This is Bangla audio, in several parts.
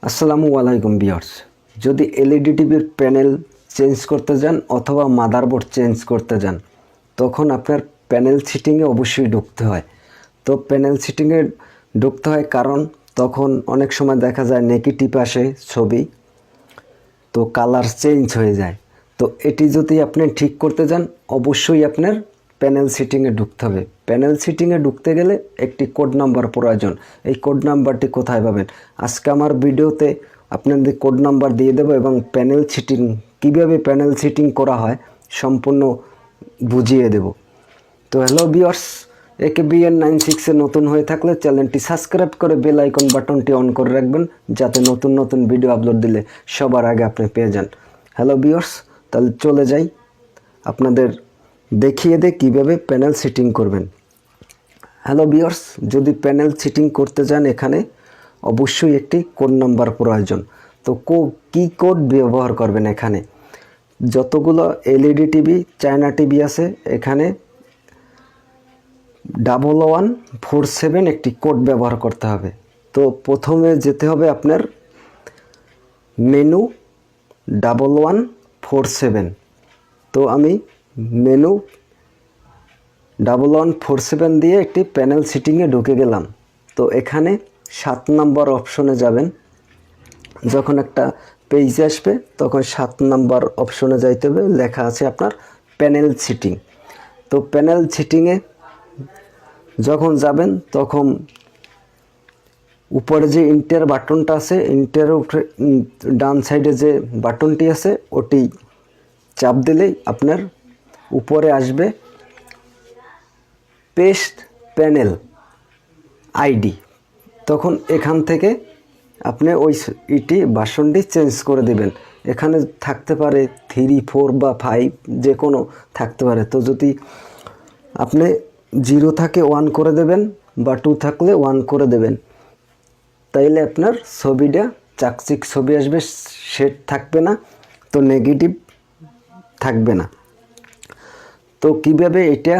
আসসালামু আলাইকুম ভিউয়ার্স। যদি এলইডি টিভির প্যানেল চেঞ্জ করতে যান অথবা মাদারবোর্ড চেঞ্জ করতে যান, তখন আপনার প্যানেল সেটিংয়ে অবশ্যই ঢুকতে হয়। তো প্যানেল সেটিংয়ে ঢুকতে হয় কারণ তখন অনেক সময় দেখা যায় নেগেটিভ আসে ছবি, তো কালার চেঞ্জ হয়ে যায়। তো এটি যদি আপনি ঠিক করতে যান, অবশ্যই আপনার প্যানেল সেটিংয়ে ঢুকতে হবে। প্যানেল সেটিংয়ে ঢুকতে গেলে একটি কোড নাম্বার প্রয়োজন। এই কোড নাম্বারটি কোথায় পাবেন? আজকে আমার ভিডিওতে আপনাদের কোড নাম্বার দিয়ে দেবো এবং প্যানেল সেটিং কীভাবে প্যানেল সেটিং করা হয় সম্পূর্ণ বুঝিয়ে দেব। তো হ্যালো ভিউয়ার্স, AKBN 96 এ নতুন হয়ে থাকলে চ্যানেলটি সাবস্ক্রাইব করে বেল আইকন বাটনটি অন করে রাখবেন, যাতে নতুন নতুন ভিডিও আপলোড দিলে সবার আগে আপনি পেয়ে যান। হ্যালো ভিউয়ার্স, তাহলে চলে যাই, আপনাদের দেখিয়ে দেয় কীভাবে প্যানেল সেটিং করবেন। হ্যালো ভিউয়ার্স, যদি প্যানেল সেটিং করতে যান এখানে অবশ্যই একটি কোড নাম্বার প্রয়োজন। তো কী কোড ব্যবহার করবেন? এখানে যতগুলো এলইডি টিভি, চায়না টিভি আছে, এখানে 1147 একটি কোড ব্যবহার করতে হবে। তো প্রথমে যেতে হবে আপনার মেনু 1147। তো আমি মেনু 1147 দিয়ে একটি প্যানেল সেটিংয়ে ঢুকে গেলাম। তো এখানে 7 নম্বর অপশনে যাবেন। যখন একটা পেজ আসবে তখন 7 নম্বর অপশনে যাইতে হবে, লেখা আছে আপনার প্যানেল সেটিং। তো প্যানেল সেটিংয়ে যখন যাবেন তখন উপরে যে ইন্টার বাটনটা আছে, ইন্টারের উপরে ডান সাইডে যে বাটনটি আছে ওটি চাপ দিলেই আপনার উপরে আসবে পেস্ট প্যানেল আইডি। তখন এখান থেকে আপনি ওই ভার্সনটি চেঞ্জ করে দেবেন। এখানে থাকতে পারে 3, 4 বা 5, যে কোনো থাকতে পারে। তো যদি আপনি 0 থাকে 1 করে দেবেন বা 2 থাকলে 1 করে দেবেন, তাইলে আপনার ছবিটা চাকচিক ছবি আসবে, শেড থাকবে না, তো নেগেটিভ থাকবে না। তো কীভাবে এটা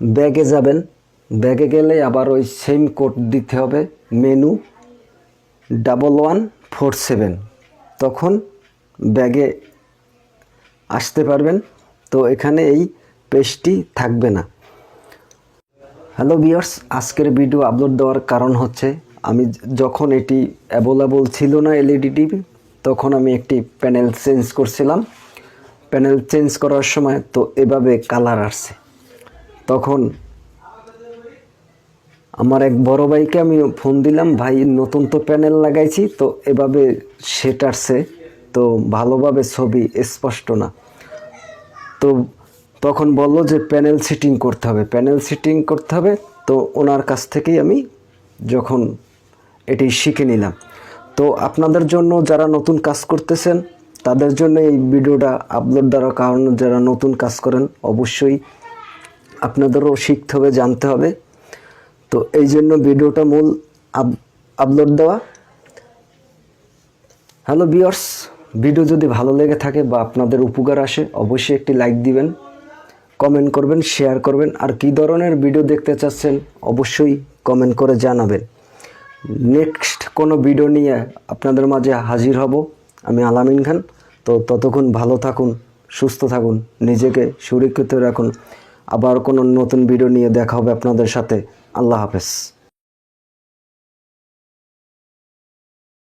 ব্যাগে যাবেন? ব্যাগে গেলে আবার ওই সেম কোড দিতে হবে, মেনু 1147, তখন ব্যাগে আসতে পারবেন। তো এখানে এই পেজটি থাকবে না। হ্যালো ভিউয়ার্স, আজকের ভিডিও আপলোড দেওয়ার কারণ হচ্ছে আমি যখন এটি অ্যাভেলেবল ছিল না এলইডি টিভি, তখন আমি একটি প্যানেল চেঞ্জ করছিলাম। প্যানেল চেঞ্জ করার সময় তো এভাবে কালার আসছে। তখন আমার এক বড় ভাইকে আমি ফোন দিলাম, ভাই নতুন তো প্যানেল লাগাইছি, তো এভাবে শেড আসছে, তো ভালোভাবে ছবি স্পষ্ট না। তো তখন বললো যে প্যানেল সেটিং করতে হবে, প্যানেল সেটিং করতে হবে। তো ওনার কাছ থেকেই আমি যখন এটি শিখে নিলাম। তো আপনাদের জন্য যারা নতুন কাজ করতেছেন তাদের জন্য এই ভিডিওটা আপলোড দেওয়ার কারণ, যারা নতুন কাজ করেন অবশ্যই আপনাদেরও শিখতে হবে, জানতে হবে। তো এই জন্য ভিডিওটা মূল আপলোড দেওয়া। হ্যালো ভিউয়ার্স, ভিডিও যদি ভালো লেগে থাকে বা আপনাদের উপকার আসে অবশ্যই একটি লাইক দিবেন, কমেন্ট করবেন, শেয়ার করবেন। আর কী ধরনের ভিডিও দেখতে চাচ্ছেন অবশ্যই কমেন্ট করে জানাবেন। নেক্সট কোনো ভিডিও নিয়ে আপনাদের মাঝে হাজির হব আমি, আলামিন খান। তো ততক্ষণ ভালো থাকুন, সুস্থ থাকুন, নিজেকে সুরক্ষিত রাখুন। আবার কোনো নতুন ভিডিও নিয়ে দেখা হবে আপনাদের সাথে। আল্লাহ হাফেজ।